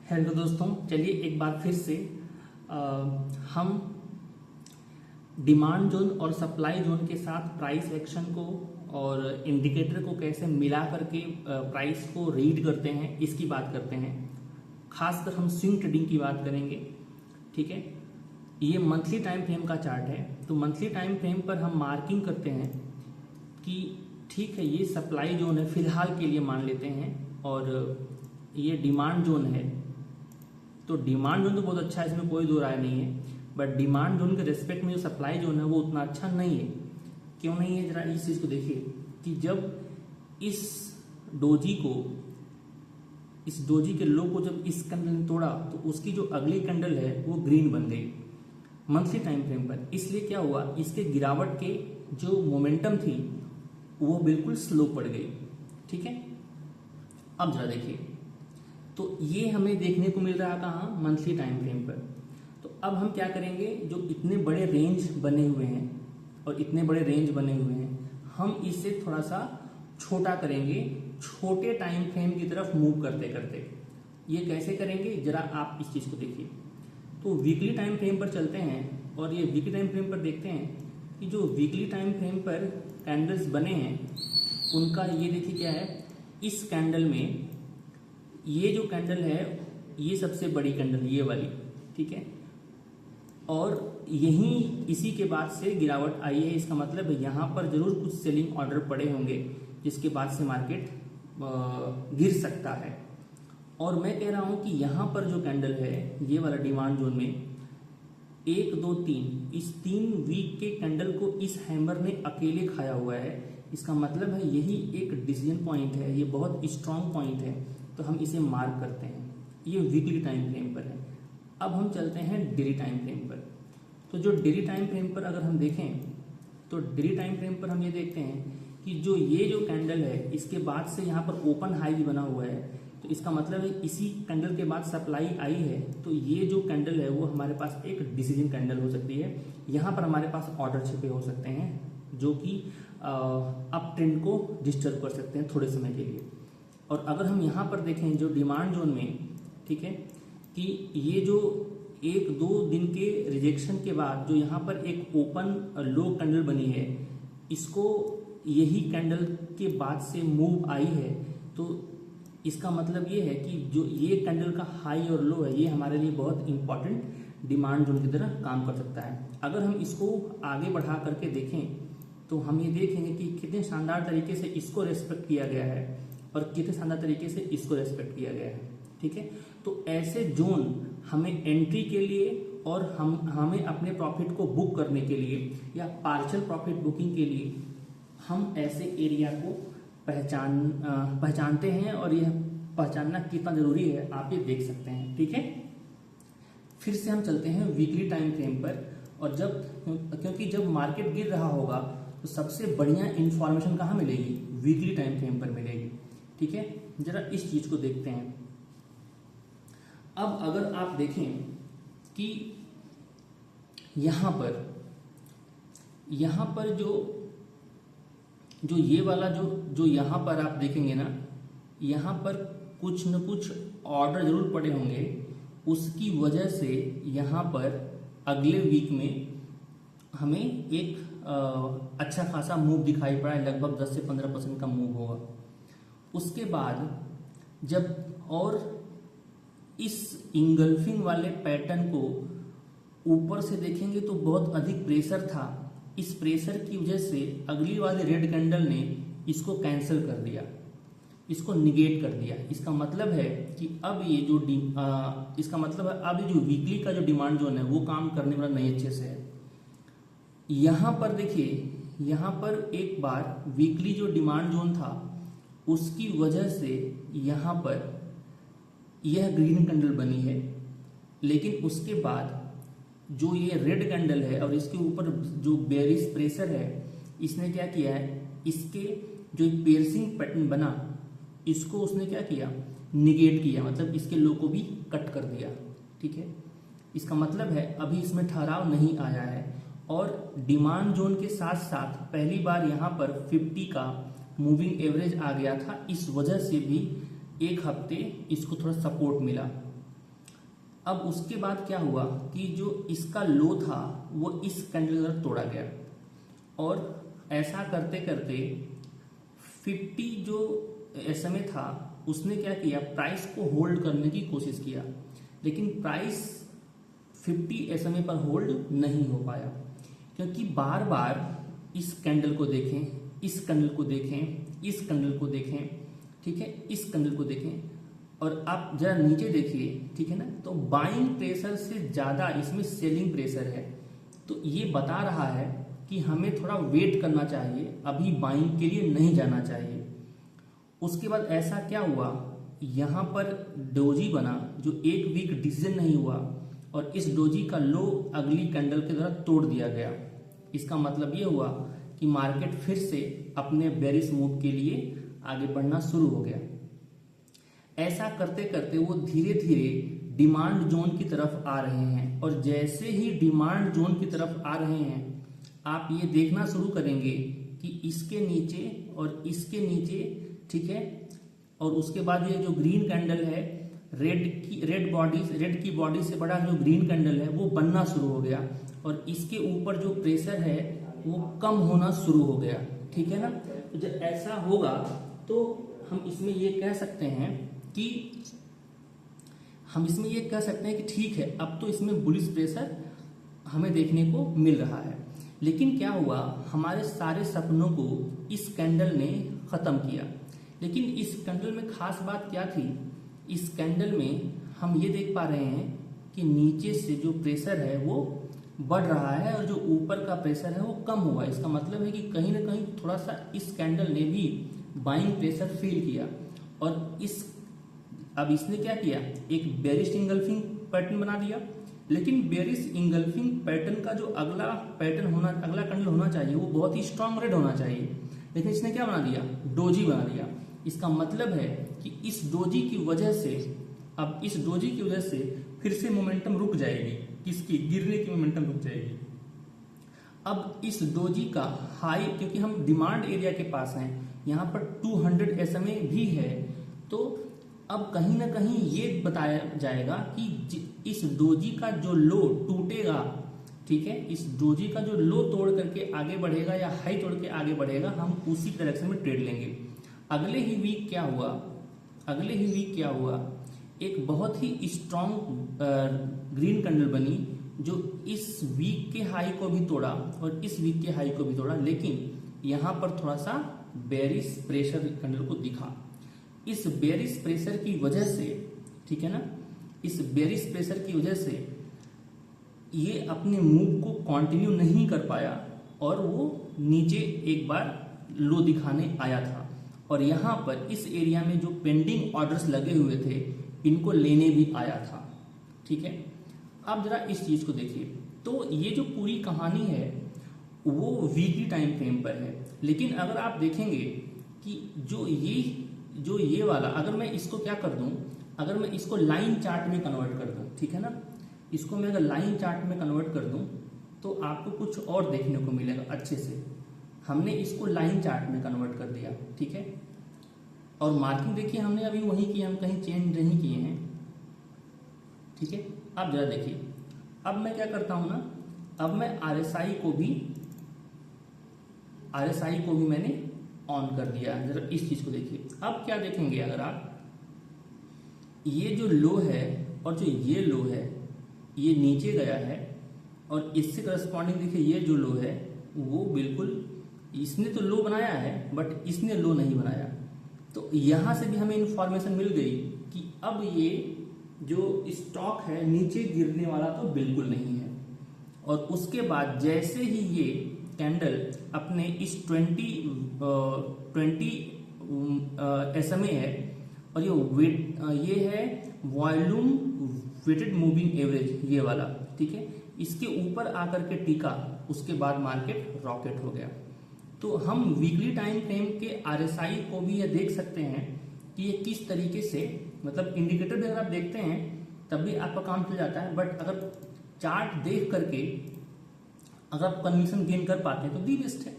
Hello दोस्तों, चलिए एक बार फिर से हम डिमांड जोन और सप्लाई जोन के साथ प्राइस एक्शन को और इंडिकेटर को कैसे मिला करके प्राइस को रीड करते हैं इसकी बात करते हैं। खासकर हम स्विंग ट्रेडिंग की बात करेंगे। ठीक है, ये मंथली टाइम फ्रेम का चार्ट है। तो मंथली टाइम फ्रेम पर हम मार्किंग करते हैं कि ठीक है, ये सप्लाई जोन है फिलहाल के लिए मान लेते हैं, और ये डिमांड जोन है। तो डिमांड जोन तो बहुत अच्छा है, इसमें कोई दो राय नहीं है, बट डिमांड जोन के रेस्पेक्ट में जो सप्लाई जोन है वो उतना अच्छा नहीं है। क्यों नहीं है, जरा इस चीज को देखिए कि जब इस डोजी के लो को जब इस कैंडल ने तोड़ा तो उसकी जो अगली कैंडल है वो ग्रीन बन गई मंथली टाइम फ्रेम पर। इसलिए क्या हुआ, इसके गिरावट के जो मोमेंटम थी वो बिल्कुल स्लो पड़ गई। ठीक है, अब जरा देखिए, तो ये हमें देखने को मिल रहा कहाँ, मंथली टाइम फ्रेम पर। तो अब हम क्या करेंगे, जो इतने बड़े रेंज बने हुए हैं और इतने बड़े रेंज बने हुए हैं, हम इसे थोड़ा सा छोटा करेंगे, छोटे टाइम फ्रेम की तरफ मूव करते करते। ये कैसे करेंगे, जरा आप इस चीज को देखिए। तो वीकली टाइम फ्रेम पर चलते हैं और ये वीकली टाइम फ्रेम पर देखते हैं कि जो वीकली टाइम फ्रेम पर कैंडल्स बने हैं उनका ये देखिए क्या है। इस कैंडल में ये जो कैंडल है ये सबसे बड़ी कैंडल, ये वाली। ठीक है, और यहीं इसी के बाद से गिरावट आई है। इसका मतलब यहाँ पर जरूर कुछ सेलिंग ऑर्डर पड़े होंगे जिसके बाद से मार्केट गिर सकता है। और मैं कह रहा हूं कि यहाँ पर जो कैंडल है ये वाला डिमांड जोन में 1 2 3, इस 3 वीक के कैंडल को इस हैमर ने अकेले खाया हुआ है। इसका मतलब है यही एक डिसीजन पॉइंट है, ये बहुत स्ट्रांग पॉइंट है, तो हम इसे मार्क करते हैं। ये वीकली टाइम फ्रेम पर है। अब हम चलते हैं डेली टाइम फ्रेम पर। तो जो डेली टाइम फ्रेम पर अगर हम देखें तो डेली टाइम फ्रेम पर हम ये देखते हैं कि जो ये जो कैंडल है इसके बाद से यहाँ पर ओपन हाई भी बना हुआ है। तो इसका मतलब है इसी कैंडल के बाद सप्लाई आई है, तो ये जो कैंडल है वो हमारे पास एक डिसीजन कैंडल हो सकती है। यहाँ पर हमारे पास ऑर्डर छिपे हो सकते हैं जो कि अप ट्रेंड को डिस्टर्ब कर सकते हैं थोड़े समय के लिए। और अगर हम यहाँ पर देखें जो डिमांड जोन में, ठीक है, कि ये जो 1-2 दिन के रिजेक्शन के बाद जो यहाँ पर एक ओपन लो कैंडल बनी है, इसको यही कैंडल के बाद से मूव आई है। तो इसका मतलब ये है कि जो ये कैंडल का हाई और लो है ये हमारे लिए बहुत इंपॉर्टेंट डिमांड जोन की तरह काम कर सकता है। अगर हम इसको आगे बढ़ा करके देखें तो हम ये देखेंगे कि कितने शानदार तरीके से इसको रेस्पेक्ट किया गया है और कितने शानदार तरीके से इसको रेस्पेक्ट किया गया है। ठीक है, तो ऐसे जोन हमें एंट्री के लिए और हमें अपने प्रॉफिट को बुक करने के लिए या पार्शियल प्रॉफिट बुकिंग के लिए हम ऐसे एरिया को पहचानते हैं, और यह पहचानना कितना जरूरी है आप ये देख सकते हैं। ठीक है, फिर से हम चलते हैं वीकली टाइम फ्रेम पर। और क्योंकि जब मार्केट गिर रहा होगा तो सबसे बढ़िया इंफॉर्मेशन कहाँ मिलेगी, वीकली टाइम फ्रेम पर मिलेगी। ठीक है, जरा इस चीज को देखते हैं। अब अगर आप देखें कि यहां पर जो ये वाला जो यहां पर आप देखेंगे ना, यहां पर कुछ न कुछ ऑर्डर जरूर पड़े होंगे। उसकी वजह से यहां पर अगले वीक में हमें एक अच्छा खासा मूव दिखाई पड़ा है, लगभग 10 से 15% का मूव होगा। उसके बाद जब और इस इंगल्फिंग वाले पैटर्न को ऊपर से देखेंगे तो बहुत अधिक प्रेशर था। इस प्रेशर की वजह से अगली वाली रेड कैंडल ने इसको कैंसिल कर दिया, इसको निगेट कर दिया। इसका मतलब है कि अब ये जो वीकली का जो डिमांड जोन है वो काम करने वाला नहीं अच्छे से है। यहां पर देखिए, यहां पर एक बार वीकली जो डिमांड जोन था उसकी वजह से यहां पर यह ग्रीन कैंडल बनी है, लेकिन उसके बाद जो ये रेड कैंडल है और इसके ऊपर जो बेरिश प्रेशर है, इसने क्या किया है, इसके जो एक पियर्सिंग पैटर्न बना इसको उसने क्या किया, निगेट किया, मतलब इसके लो को भी कट कर दिया। ठीक है, इसका मतलब है अभी इसमें ठहराव नहीं आया है। और डिमांड जोन के साथ साथ पहली बार यहाँ पर 50 का मूविंग एवरेज आ गया था, इस वजह से भी एक हफ्ते इसको थोड़ा सपोर्ट मिला। अब उसके बाद क्या हुआ कि जो इसका लो था वो इस कैंडल द्वारा तोड़ा गया, और ऐसा करते करते 50 जो SMA था उसने क्या किया, प्राइस को होल्ड करने की कोशिश किया, लेकिन प्राइस 50 SMA पर होल्ड नहीं हो पाया, क्योंकि बार बार इस कैंडल को देखें, इस कैंडल को देखें, इस कैंडल को देखें, ठीक है, इस कैंडल को देखें, और आप जरा नीचे देखिए, ठीक है ना, तो बाइंग प्रेशर से ज्यादा इसमें सेलिंग प्रेशर है। तो ये बता रहा है कि हमें थोड़ा वेट करना चाहिए, अभी बाइंग के लिए नहीं जाना चाहिए। उसके बाद ऐसा क्या हुआ, यहाँ पर डोजी बना जो एक वीक डिसीजन नहीं हुआ, और इस डोजी का लो अगली कैंडल के द्वारा तोड़ दिया गया। इसका मतलब ये हुआ कि मार्केट फिर से अपने बेरिश मूव के लिए आगे बढ़ना शुरू हो गया। ऐसा करते करते वो धीरे धीरे डिमांड जोन की तरफ आ रहे हैं, और जैसे ही डिमांड जोन की तरफ आ रहे हैं आप ये देखना शुरू करेंगे कि इसके नीचे और इसके नीचे, ठीक है, और उसके बाद ये जो ग्रीन कैंडल है, रेड की बॉडी से बड़ा जो ग्रीन कैंडल है वो बनना शुरू हो गया, और इसके ऊपर जो प्रेशर है वो कम होना शुरू हो गया, ठीक है ना। तो जब ऐसा होगा तो हम इसमें ये कह सकते हैं कि ठीक है, अब तो इसमें बुलिश प्रेशर हमें देखने को मिल रहा है। लेकिन क्या हुआ, हमारे सारे सपनों को इस कैंडल ने खत्म किया। लेकिन इस कैंडल में खास बात क्या थी, इस कैंडल में हम ये देख पा रहे हैं कि नीचे से जो प्रेशर है वो बढ़ रहा है और जो ऊपर का प्रेशर है वो कम हुआ। इसका मतलब है कि कहीं ना कहीं थोड़ा सा इस कैंडल ने भी बाइंग प्रेशर फील किया, और अब इसने क्या किया, एक बेरिश इंगल्फिंग पैटर्न बना दिया। लेकिन बेरिश इंगल्फिंग पैटर्न का जो अगला कैंडल होना चाहिए वो बहुत ही स्ट्रांग रेड होना चाहिए, लेकिन इसने क्या बना दिया, डोजी बना दिया। इसका मतलब है कि इस डोजी की वजह से फिर से मोमेंटम रुक जाएगी, किसकी, गिरने की मोमेंटम रुक जाएगी। अब इस डोजी का हाई, क्योंकि हम डिमांड एरिया के पास हैं, यहाँ पर 200 SMA भी है, तो अब कहीं ना कहीं ये बताया जाएगा कि इस डोजी का जो लो टूटेगा, ठीक है, इस डोजी का जो लो तोड़ करके आगे बढ़ेगा या हाई तोड़ के आगे बढ़ेगा, हम उसी डायरेक्शन में ट्रेड लेंगे। अगले ही वीक क्या हुआ, एक बहुत ही स्ट्रॉन्ग ग्रीन कैंडल बनी जो इस वीक के हाई को भी तोड़ा और इस वीक के हाई को भी तोड़ा, लेकिन यहाँ पर थोड़ा सा बेरिश प्रेशर कैंडल को दिखा। इस बेरिश प्रेशर की वजह से, ठीक है ना, इस बेरिश प्रेशर की वजह से ये अपने मूव को कंटिन्यू नहीं कर पाया और वो नीचे एक बार लो दिखाने आया था, और यहाँ पर इस एरिया में जो पेंडिंग ऑर्डर्स लगे हुए थे इनको लेने भी आया था, ठीक है। आप जरा इस चीज को देखिए, तो ये जो पूरी कहानी है वो वीकली टाइम फ्रेम पर है। लेकिन अगर आप देखेंगे कि जो ये वाला, अगर मैं इसको क्या कर दूं, अगर मैं इसको लाइन चार्ट में कन्वर्ट कर दूं, ठीक है ना, इसको मैं अगर लाइन चार्ट में कन्वर्ट कर दूं तो आपको कुछ और देखने को मिलेगा अच्छे से। हमने इसको लाइन चार्ट में कन्वर्ट कर दिया, ठीक है, और मार्किंग देखिए हमने अभी वही की, हम कहीं चेंज नहीं किए हैं, ठीक है। अब जरा देखिए, अब मैं क्या करता हूं ना, अब मैं RSI को भी मैंने ऑन कर दिया। जरा इस चीज को देखिए, अब क्या देखेंगे, अगर आप ये जो लो है और जो ये लो है ये नीचे गया है, और इससे करस्पॉन्डिंग देखिए ये जो लो है वो बिल्कुल, इसने तो लो बनाया है बट इसने लो नहीं बनाया। तो यहां से भी हमें इंफॉर्मेशन मिल गई कि अब ये जो स्टॉक है नीचे गिरने वाला तो बिल्कुल नहीं है। और उसके बाद जैसे ही ये कैंडल अपने इस 20 SMA है, और ये है वॉल्यूम वेटेड मूविंग एवरेज, ये वाला, ठीक है, इसके ऊपर आकर के टिका, उसके बाद मार्केट रॉकेट हो गया। तो हम वीकली टाइम फ्रेम के RSI को भी ये देख सकते हैं कि ये किस तरीके से, मतलब इंडिकेटर भी अगर आप देखते हैं तब भी आपका काम चल जाता है, बट अगर चार्ट देख करके अगर आप कन्विक्शन गेन कर पाते हैं तो दी बेस्ट है।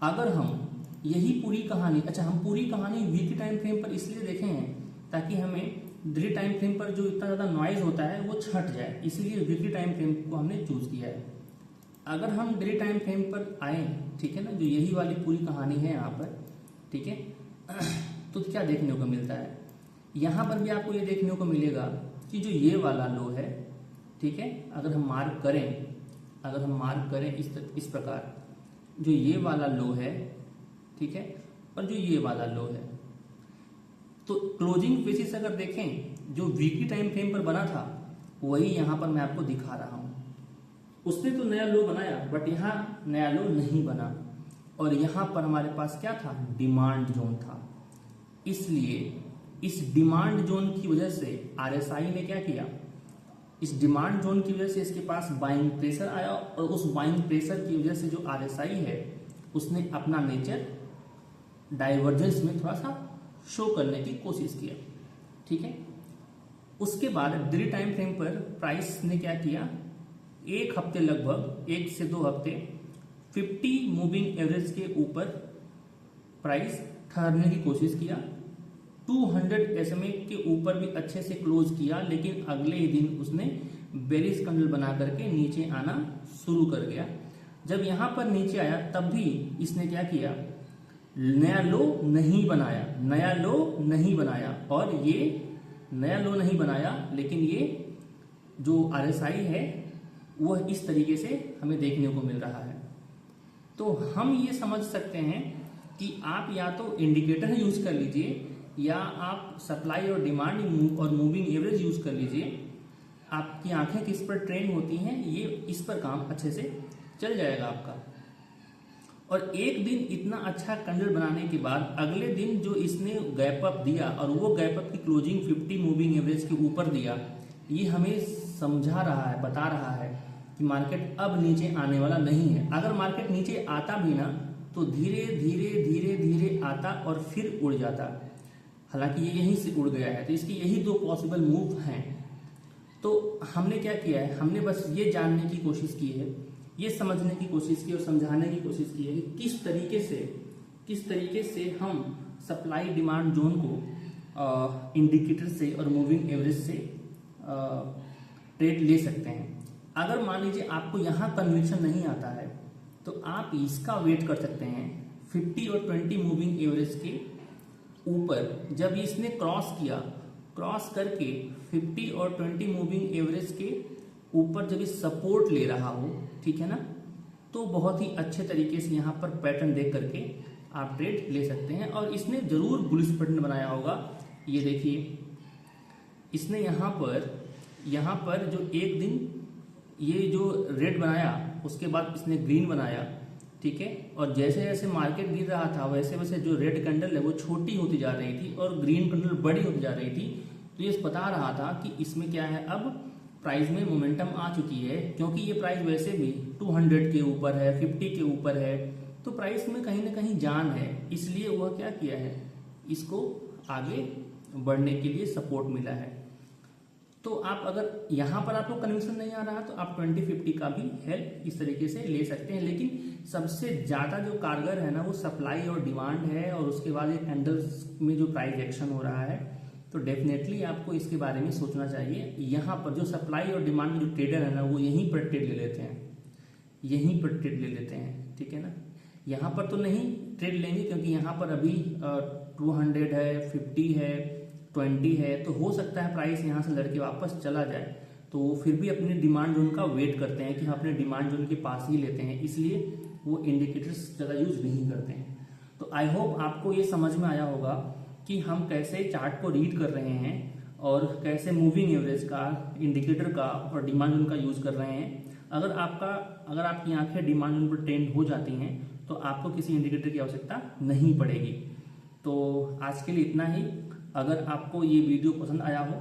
अगर हम यही पूरी कहानी, हम पूरी कहानी वीकली टाइम फ्रेम पर इसलिए देखे हैं ताकि हमें डेली टाइम फ्रेम पर जो इतना ज़्यादा नॉइज होता है वो छट जाए, इसलिए वीकली टाइम फ्रेम को हमने चूज किया है। अगर हम डेली टाइम फ्रेम पर आए, ठीक है ना, जो यही वाली पूरी कहानी है यहाँ पर, ठीक है, तो क्या देखने को मिलता है, यहाँ पर भी आपको ये देखने को मिलेगा कि जो ये वाला लो है, ठीक है, अगर हम मार्क करें इस प्रकार, जो ये वाला लो है, ठीक है, और जो ये वाला लो है, तो क्लोजिंग बेसिस अगर देखें जो वीकली टाइम फ्रेम पर बना था वही यहाँ पर मैं आपको दिखा रहा हूँ। उसने तो नया लो बनाया बट यहाँ नया लो नहीं बना, और यहाँ पर हमारे पास क्या था, डिमांड जोन था। इसलिए इस डिमांड जोन की वजह से आरएसआई ने क्या किया, इस डिमांड जोन की वजह से इसके पास बाइंग प्रेशर आया, और उस बाइंग प्रेशर की वजह से जो आरएसआई है उसने अपना नेचर डाइवर्जेंस में थोड़ा सा शो करने की कोशिश किया, ठीक है। उसके बाद डेली टाइम फ्रेम पर प्राइस ने क्या किया, एक हफ्ते, लगभग 1 से 2 हफ्ते 50 मूविंग एवरेज के ऊपर प्राइस ठहरने की कोशिश किया। 200 SMA के ऊपर भी अच्छे से क्लोज किया, लेकिन अगले ही दिन उसने बेरिश कैंडल बना करके नीचे आना शुरू कर गया। जब यहां पर नीचे आया तब भी इसने क्या किया, नया लो नहीं बनाया, और ये नया लो नहीं बनाया, लेकिन ये जो आरएसआई है वह इस तरीके से हमें देखने को मिल रहा है। तो हम ये समझ सकते हैं कि आप या तो इंडिकेटर यूज कर लीजिए, या आप सप्लाई और डिमांड और मूविंग एवरेज यूज कर लीजिए। आपकी आंखें किस पर ट्रेन होती हैं, ये इस पर काम अच्छे से चल जाएगा आपका। और एक दिन इतना अच्छा कैंडल बनाने के बाद अगले दिन जो इसने गैप अप दिया, और वो गैप अप की क्लोजिंग 50 मूविंग एवरेज के ऊपर दिया, ये हमें समझा रहा है, बता रहा है कि मार्केट अब नीचे आने वाला नहीं है। अगर मार्केट नीचे आता भी ना तो धीरे धीरे आता और फिर उड़ जाता। हालांकि ये यहीं से उड़ गया है, तो इसकी यही 2 पॉसिबल मूव हैं। तो हमने क्या किया है, हमने बस ये जानने की कोशिश की है, ये समझने की कोशिश की और समझाने की कोशिश की है कि किस तरीके से हम सप्लाई डिमांड जोन को इंडिकेटर से और मूविंग एवरेज से ट्रेड ले सकते हैं। अगर मान लीजिए आपको यहाँ कन्विक्शन नहीं आता है तो आप इसका वेट कर सकते हैं 50 और 20 मूविंग एवरेज के ऊपर। जब इसने क्रॉस करके 50 और 20 मूविंग एवरेज के ऊपर जब ये सपोर्ट ले रहा हो, ठीक है ना, तो बहुत ही अच्छे तरीके से यहाँ पर पैटर्न देख करके आप ट्रेड ले सकते हैं। और इसने जरूर बुलिश पैटर्न बनाया होगा। ये देखिए, इसने यहाँ पर जो एक दिन ये जो रेड बनाया, उसके बाद इसने ग्रीन बनाया, ठीक है, और जैसे जैसे मार्केट गिर रहा था वैसे वैसे जो रेड कैंडल है वो छोटी होती जा रही थी और ग्रीन कैंडल बड़ी होती जा रही थी। तो ये बता रहा था कि इसमें क्या है, अब प्राइस में मोमेंटम आ चुकी है, क्योंकि ये प्राइस वैसे भी 200 के ऊपर है, 50 के ऊपर है, तो प्राइस में कहीं ना कहीं जान है। इसलिए वह क्या किया है, इसको आगे बढ़ने के लिए सपोर्ट मिला है। तो आप अगर यहाँ पर आपको कन्विक्शन नहीं आ रहा तो आप 20-50 का भी हेल्प इस तरीके से ले सकते हैं। लेकिन सबसे ज़्यादा जो कारगर है ना वो सप्लाई और डिमांड है, और उसके बाद ये कैंडल्स में जो प्राइस एक्शन हो रहा है, तो डेफिनेटली आपको इसके बारे में सोचना चाहिए। यहाँ पर जो सप्लाई और डिमांड जो ट्रेडर है ना वो यहीं पर ट्रेड ले लेते हैं, ठीक है ना। यहाँ पर तो नहीं ट्रेड लेंगे क्योंकि यहाँ पर अभी 200 है, 50 है, 20 है, तो हो सकता है प्राइस यहाँ से लड़के वापस चला जाए। तो फिर भी अपने डिमांड जोन का वेट करते हैं कि हम अपने डिमांड जोन के पास ही लेते हैं, इसलिए वो इंडिकेटर्स ज़्यादा यूज नहीं करते हैं। तो आई होप आपको ये समझ में आया होगा कि हम कैसे चार्ट को रीड कर रहे हैं और कैसे मूविंग एवरेज का, इंडिकेटर का और डिमांड जोन का यूज कर रहे हैं। अगर आपकी आंखें डिमांड जोन पर ट्रेंड हो जाती हैं तो आपको किसी इंडिकेटर की आवश्यकता नहीं पड़ेगी। तो आज के लिए इतना ही। अगर आपको ये वीडियो पसंद आया हो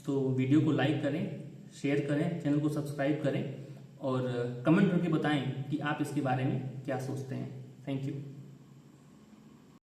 तो वीडियो को लाइक करें, शेयर करें, चैनल को सब्सक्राइब करें और कमेंट करके बताएं कि आप इसके बारे में क्या सोचते हैं। Thank you.